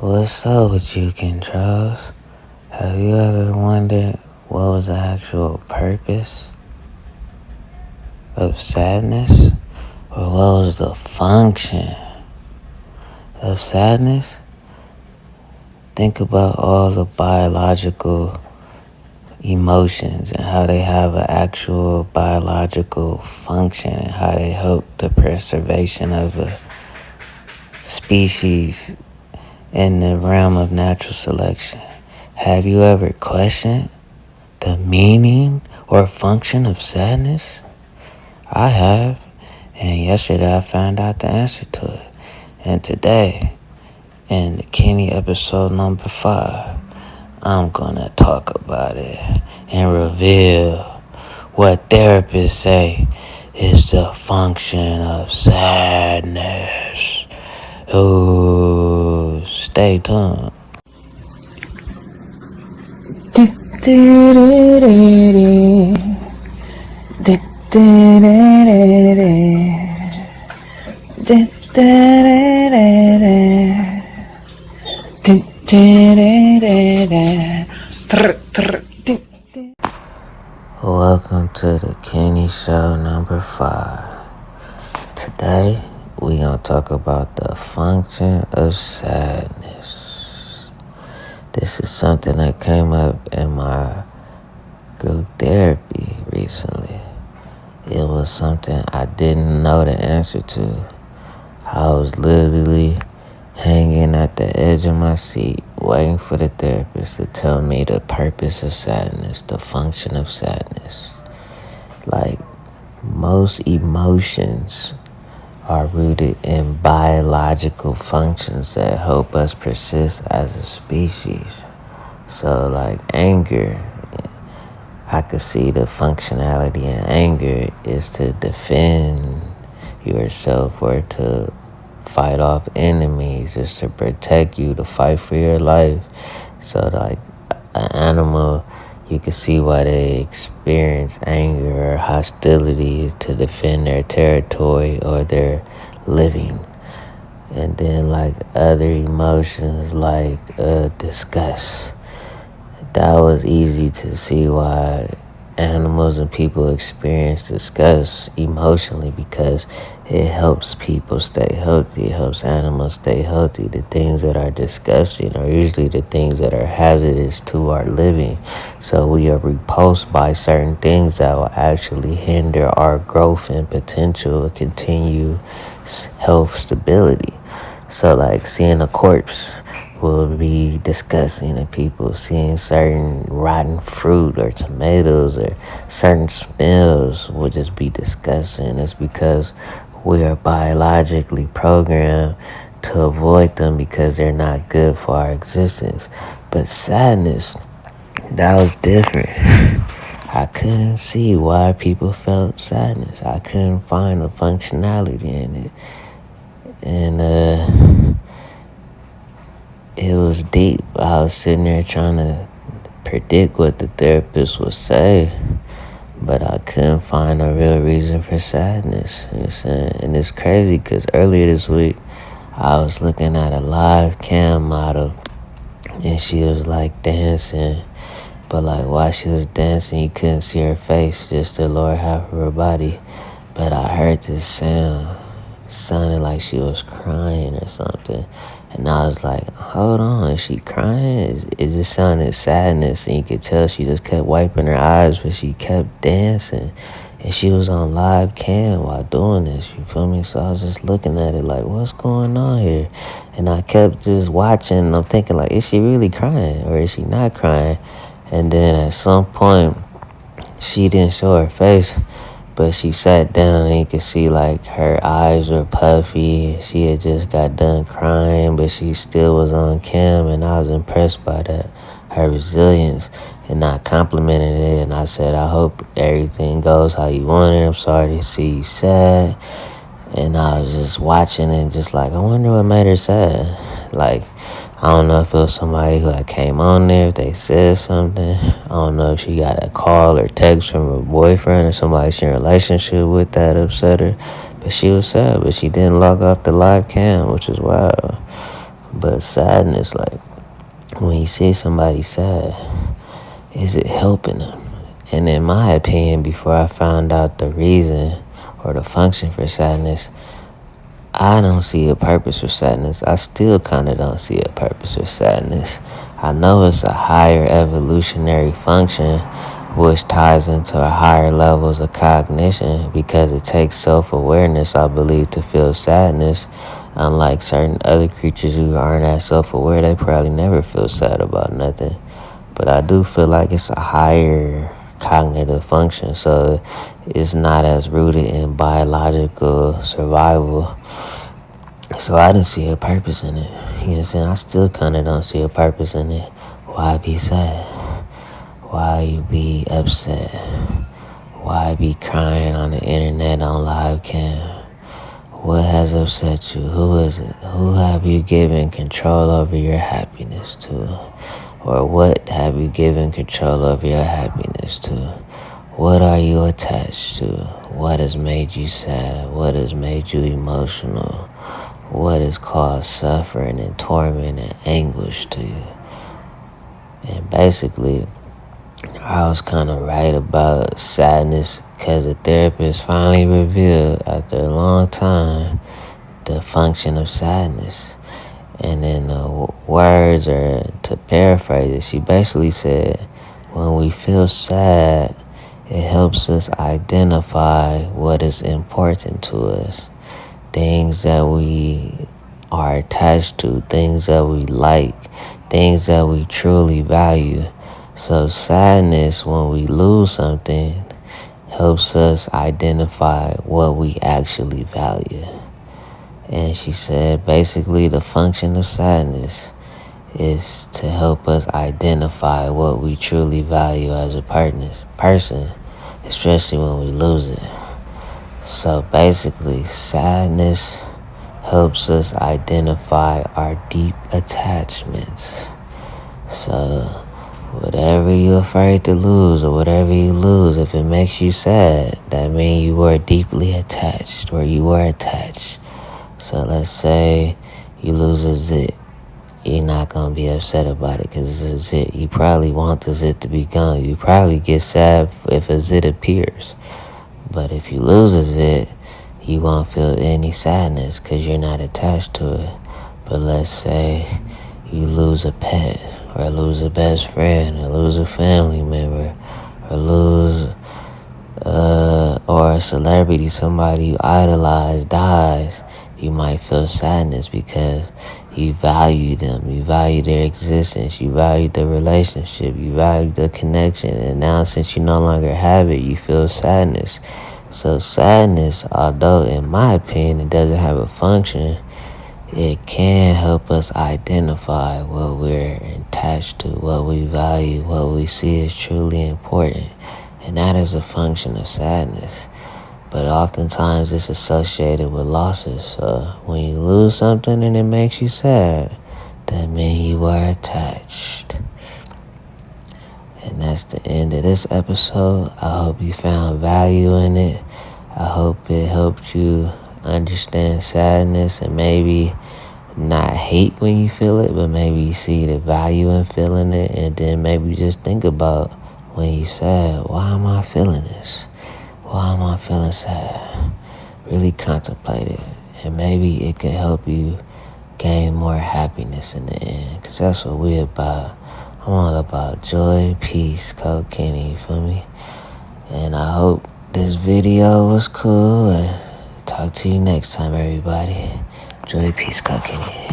What's up with you, Charles? Have you ever wondered what was the actual purpose of sadness? Or what was the function of sadness? Think about all the biological emotions and how they have an actual biological function and how they help the preservation of a species in the realm of natural selection. Have you ever questioned the meaning or function of sadness? I have, and yesterday I found out the answer to it. And today, in the Kenny episode number 5, I'm gonna talk about it and reveal what therapists say is the function of sadness. Ooh, stay tuned. Welcome to the Kenny Show number 5. Today, we gonna talk about the function of sadness. This is something that came up in my group therapy recently. It was something I didn't know the answer to. I was literally hanging at the edge of my seat, waiting for the therapist to tell me the purpose of sadness, the function of sadness. Like, most emotions are rooted in biological functions that help us persist as a species. So, like anger, I could see the functionality in anger is to defend yourself or to fight off enemies, just to protect you, to fight for your life. So like an animal, you can see why they experience anger or hostility to defend their territory or their living. And then like other emotions like disgust. That was easy to see why animals and people experience disgust emotionally, because it helps people stay healthy. It helps animals stay healthy. The things that are disgusting are usually the things that are hazardous to our living. So we are repulsed by certain things that will actually hinder our growth and potential to continue health stability. So like seeing a corpse will be disgusting to people. Seeing certain rotten fruit or tomatoes or certain smells will just be disgusting. It's because we are biologically programmed to avoid them because they're not good for our existence. But sadness, that was different. I couldn't see why people felt sadness. I couldn't find a functionality in it. And it was deep. I was sitting there trying to predict what the therapist would say, but I couldn't find a real reason for sadness. You know what I'm saying? And it's crazy because earlier this week, I was looking at a live cam model, and she was like dancing, but like while she was dancing, you couldn't see her face, just the lower half of her body. But I heard this sound. It sounded like she was crying or something. And I was like, hold on, is she crying? It just sounded sadness, and you could tell she just kept wiping her eyes, but she kept dancing. And she was on live cam while doing this, you feel me? So I was just looking at it like, what's going on here? And I kept just watching, and I'm thinking like, is she really crying or is she not crying? And then at some point, she didn't show her face, but she sat down and you could see like her eyes were puffy. She had just got done crying, but she still was on cam, and I was impressed by that, her resilience. And I complimented it, and I said, I hope everything goes how you want it. I'm sorry to see you sad. And I was just watching and just like, I wonder what made her sad. Like, I don't know if it was somebody who had came on there, if they said something. I don't know if she got a call or text from her boyfriend or somebody she's in a relationship with that upset her. But she was sad, but she didn't log off the live cam, which is wild. But sadness, like when you see somebody sad, is it helping them? And in my opinion, before I found out the reason or the function for sadness, I don't see a purpose for sadness. I still kind of don't see a purpose for sadness. I know it's a higher evolutionary function which ties into higher levels of cognition because it takes self-awareness, I believe, to feel sadness. Unlike certain other creatures who aren't as self-aware, they probably never feel sad about nothing. But I do feel like it's a higher cognitive function, so it's not as rooted in biological survival. So I didn't see a purpose in it. You know what I'm saying? I still kind of don't see a purpose in it. Why be sad? Why you be upset? Why be crying on the internet on live cam? What has upset you? Who is it? Who have you given control over your happiness to? Or what have you given control over your happiness to? What are you attached to? What has made you sad? What has made you emotional? What has caused suffering and torment and anguish to you? And basically, I was kind of right about sadness because the therapist finally revealed after a long time the function of sadness. And in the words, or to paraphrase it, she basically said, when we feel sad, it helps us identify what is important to us. Things that we are attached to, things that we like, things that we truly value. So sadness, when we lose something, helps us identify what we actually value. And she said basically the function of sadness is to help us identify what we truly value as a person, especially when we lose it. So basically, sadness helps us identify our deep attachments. So whatever you're afraid to lose or whatever you lose, if it makes you sad, that means you were deeply attached or you were attached. So let's say you lose a zit. You're not going to be upset about it because it's a zit. You probably want the zit to be gone. You probably get sad if a zit appears. But if you lose a zit, you won't feel any sadness because you're not attached to it. But let's say you lose a pet, or lose a best friend, or lose a family member, or lose or a celebrity, somebody you idolize dies, you might feel sadness because you value them, you value their existence, you value the relationship, you value the connection, and now since you no longer have it, you feel sadness. So sadness, although in my opinion it doesn't have a function, it can help us identify what we're attached to, what we value, what we see as truly important. And that is a function of sadness. But oftentimes it's associated with losses. So when you lose something and it makes you sad, that means you are attached. And that's the end of this episode. I hope you found value in it. I hope it helped you understand sadness and maybe not hate when you feel it, but maybe you see the value in feeling it, and then maybe just think about when you're sad, why am I feeling this? Why am I feeling sad? Really contemplate it, and maybe it can help you gain more happiness in the end, because that's what we're about. I'm all about joy, peace, Coach Kenny, you feel me? And I hope this video was cool, and talk to you next time, everybody. Joy, peace, Coach Kenny.